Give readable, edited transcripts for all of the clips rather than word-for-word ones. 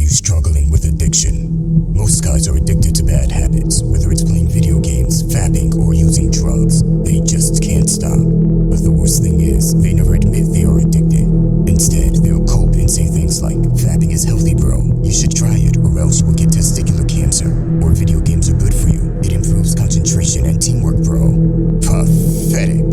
you struggling with addiction? Most guys are addicted to bad habits, whether it's playing video games, fapping, or using drugs. They just can't stop. But the worst thing is, they never admit they are addicted. Instead, they'll cope and say things like, fapping is healthy, bro. You should try it, or else you will get testicular cancer. Or video games are good for you. It improves concentration and teamwork, bro. Pathetic.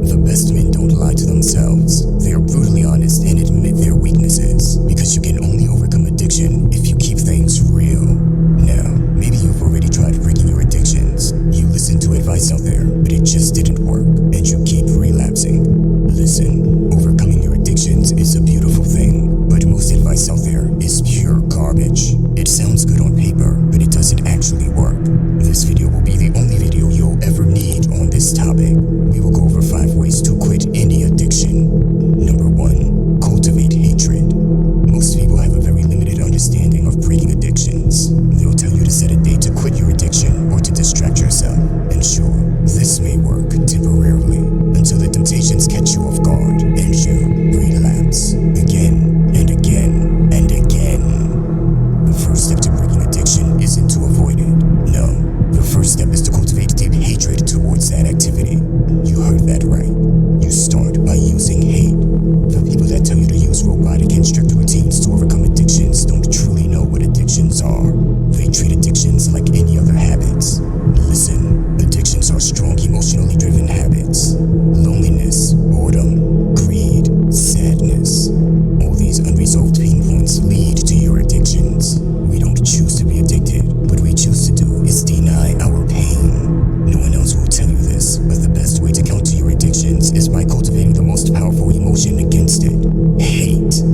The best men don't lie to themselves. They are brutally honest and admit their weaknesses, because you can only overcome addiction if you keep things real. Now, maybe you've already tried breaking your addictions. You listened to advice out there, but it just didn't work, and you keep relapsing. Listen, overcoming your addictions is a beautiful thing, but most advice out there is pure garbage. It sounds good on paper, but it doesn't actually work. This video will be the only video you'll ever need on this topic. We will go over 5 ways to quit any addiction. Number 1, cultivate hatred. Most people have a very limited understanding of breaking addictions. They'll tell you to set a date to quit your addiction or to distract yourself. And sure, this may work temporarily until the temptations catch you off guard and you relapse again and again and again. The first step to breaking addiction isn't to avoid it. No, the first step is to cultivate deep hatred towards that activity. You heard that right. You start by using hate. The people that tell you to use robotic and strict routines to overcome addictions don't truly know what addictions are. They treat addictions like any other habits. Listen, addictions are strong emotionally driven habits. Loneliness, boredom, greed, sadness. All these unresolved pain points lead to your addictions. We don't choose to be addicted. What we choose to do is deny our pain. No one else will tell you this, but the best way to counter your addictions is by cultivating the most powerful emotion against it: hate.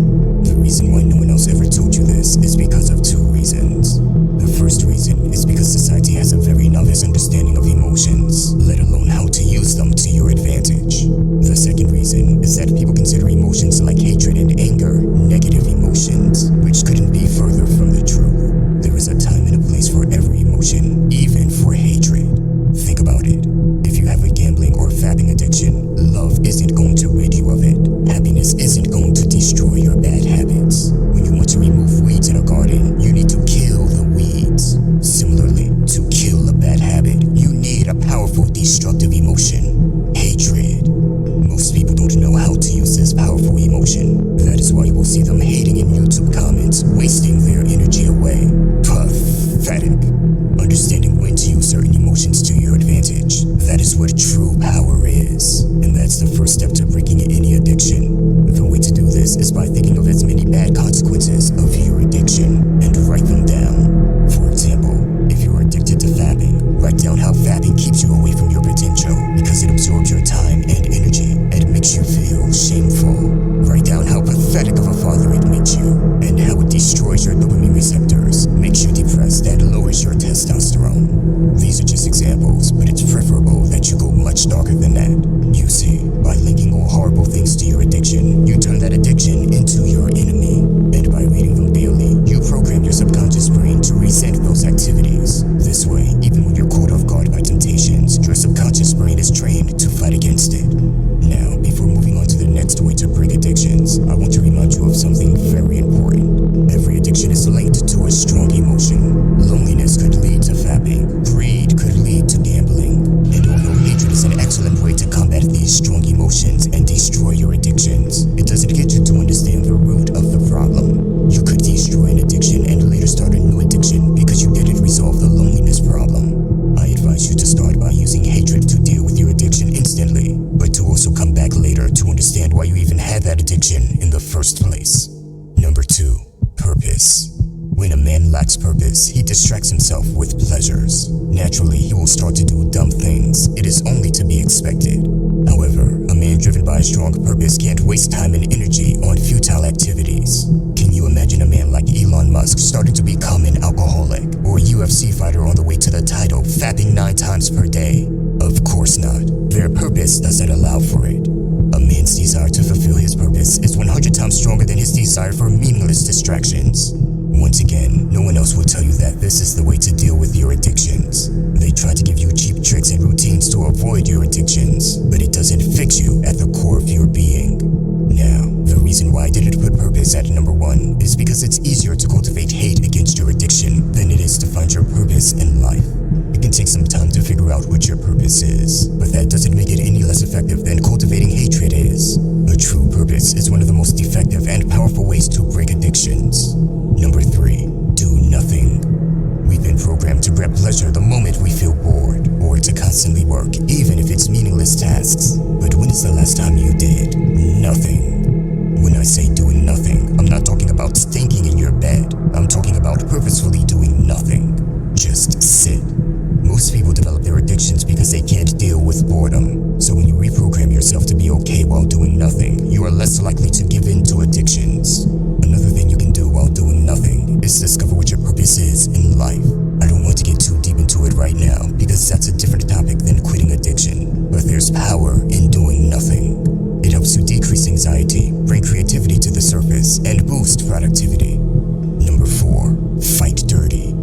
The reason why no one else ever told you this is because of 2 reasons. The first reason is because society has a very novice understanding of emotions, let alone how to use them to your advantage. The second reason is that people consider emotions like hatred and anger negative emotions, which couldn't be further from the truth. There is a time and a place for every emotion, even for hatred. Think about it. If you have a gambling or fapping addiction, love isn't going to rid you of it. Happiness isn't going to destroy your bad habits. When you want to remove weeds in a garden, you need to kill the weeds. Similarly, to kill a bad habit, you need a powerful destructive emotion: hatred. Most people don't know how to use this powerful emotion. That is why you will see them hating in YouTube comments, wasting their energy away. Pathetic. Understanding when to use certain emotions to your advantage, that is what true power is. And that's the first step to breaking any addiction. The way to do this is by thinking of as many bad consequences of your addiction and write them down. For example, if you're addicted to fapping, write down how fapping keeps you away from your potential because it absorbs your time and energy and makes you feel shameful. Write down how pathetic of a father it makes you and how it destroys your dopamine receptors, makes you depressed, and lowers your testosterone. These are just examples, but it's preferable that you go much darker than that. You see, by linking all horrible things to your addiction, you turn that addiction into your enemy. And by reading them daily, you program your subconscious brain to resent those activities. This way, even when you're caught off guard by temptations, your subconscious brain is trained to fight against it. Now, before moving on to the next way to break addictions, I want to remind you of something very important. Every addiction is linked to a strong emotion. Loneliness could lead to fapping. Greed could lead to gambling. And although hatred is an excellent way to combat these strong emotions and destroy your addictions, it doesn't get you to understand the root of the problem. You could destroy an addiction and later start a new addiction because you didn't resolve the loneliness problem. I advise you to start by using hatred to deal with your addiction instantly, but to also come back later to understand why you even had that addiction in the first place. Number 2, purpose. When a man lacks purpose, he distracts himself with pleasures. Naturally, he will start to do dumb things. It is only to be expected. However, a man driven by a strong purpose can't waste time and energy on futile activities. Can you imagine a man like Elon Musk starting to become an alcoholic, or a UFC fighter on the way to the title fapping 9 times per day? Of course not. Their purpose doesn't allow for it. A man's desire to fulfill his purpose is 100 times stronger than his desire for meaningless distractions. Once again, no one else will tell you that this is the way to deal with your addictions. They try to give you cheap tricks and routines to avoid your addictions, but it doesn't fix you at the core of your being. Now, the reason reason why I didn't put purpose at number 1 is because it's easier to cultivate hate against your addiction than it is to find your purpose in life. It can take some time to figure out what your purpose is, but that doesn't make it any less effective than cultivating hatred is. A true purpose is one of the most effective and powerful ways to break addictions. Number 3, do nothing. We've been programmed to grab pleasure the moment we feel bored, or to constantly work, even if it's meaningless tasks. But when is the last time you did nothing? When I say doing nothing, I'm not talking about stinking in your bed. I'm talking about purposefully doing nothing. Just sit. Most people develop their addictions because they can't deal with boredom. So when you reprogram yourself to be okay while doing nothing, you are less likely to give in to addictions. Another thing you can do while doing nothing is discover what your purpose is in life. I don't want to get too deep into it right now because that's a different topic than quitting addiction. But there's power in doing nothing. It helps you decrease anxiety, bring creativity to the surface, and boost productivity. Number 4, fight dirty.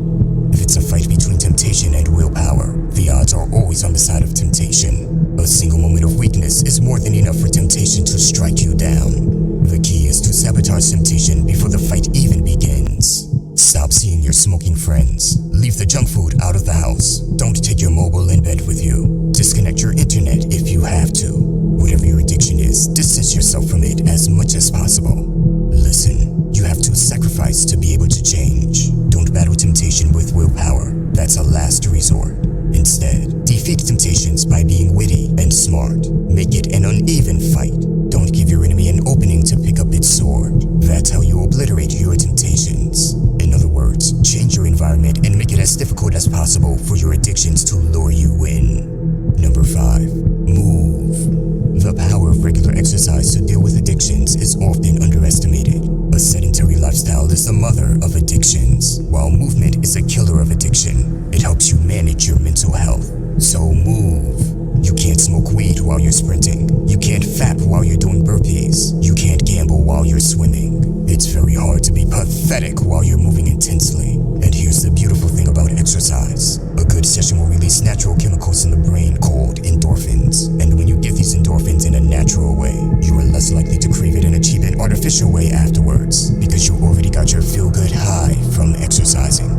If it's a fight between temptation and willpower, the odds are always on the side of temptation. A single moment of weakness is more than enough for temptation to strike you down. The key is to sabotage temptation before the fight even begins. Stop seeing your smoking friends. Leave the junk food out of the house. Don't take your mobile in bed with you. Disconnect your internet if you have to. Whatever your addiction is, distance yourself from it as much as possible. Listen, you have to sacrifice to be able to change. Don't battle temptation with willpower. That's a last resort. Instead, defeat temptations by being witty and smart. Make it an uneven fight. Don't give your enemy an opening to pick up its sword. That's how you obliterate your temptations. In other words, change your environment and make it as difficult as possible for your addictions to lure you in. Number 5, move. The power of regular exercise to deal with addictions is often underestimated. A sedentary lifestyle is the mother of addictions, while movement is a killer of addiction. It helps you manage your mental health. So move. You can't smoke weed while you're sprinting. You can't fap while you're doing burpees. You can't gamble while you're swimming. It's very hard to be pathetic while you're moving intensely. And here's the beautiful thing about exercise. A good session will release natural chemicals in the brain called endorphins. And when you get these endorphins in a natural way, you are less likely to crave it and achieve an artificial way afterwards, because you already got your feel-good high from exercising.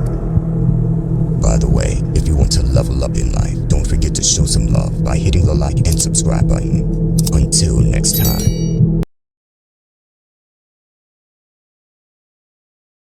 By the way, if you want to level up in life, don't forget to show some love by hitting the like and subscribe button. Until next time.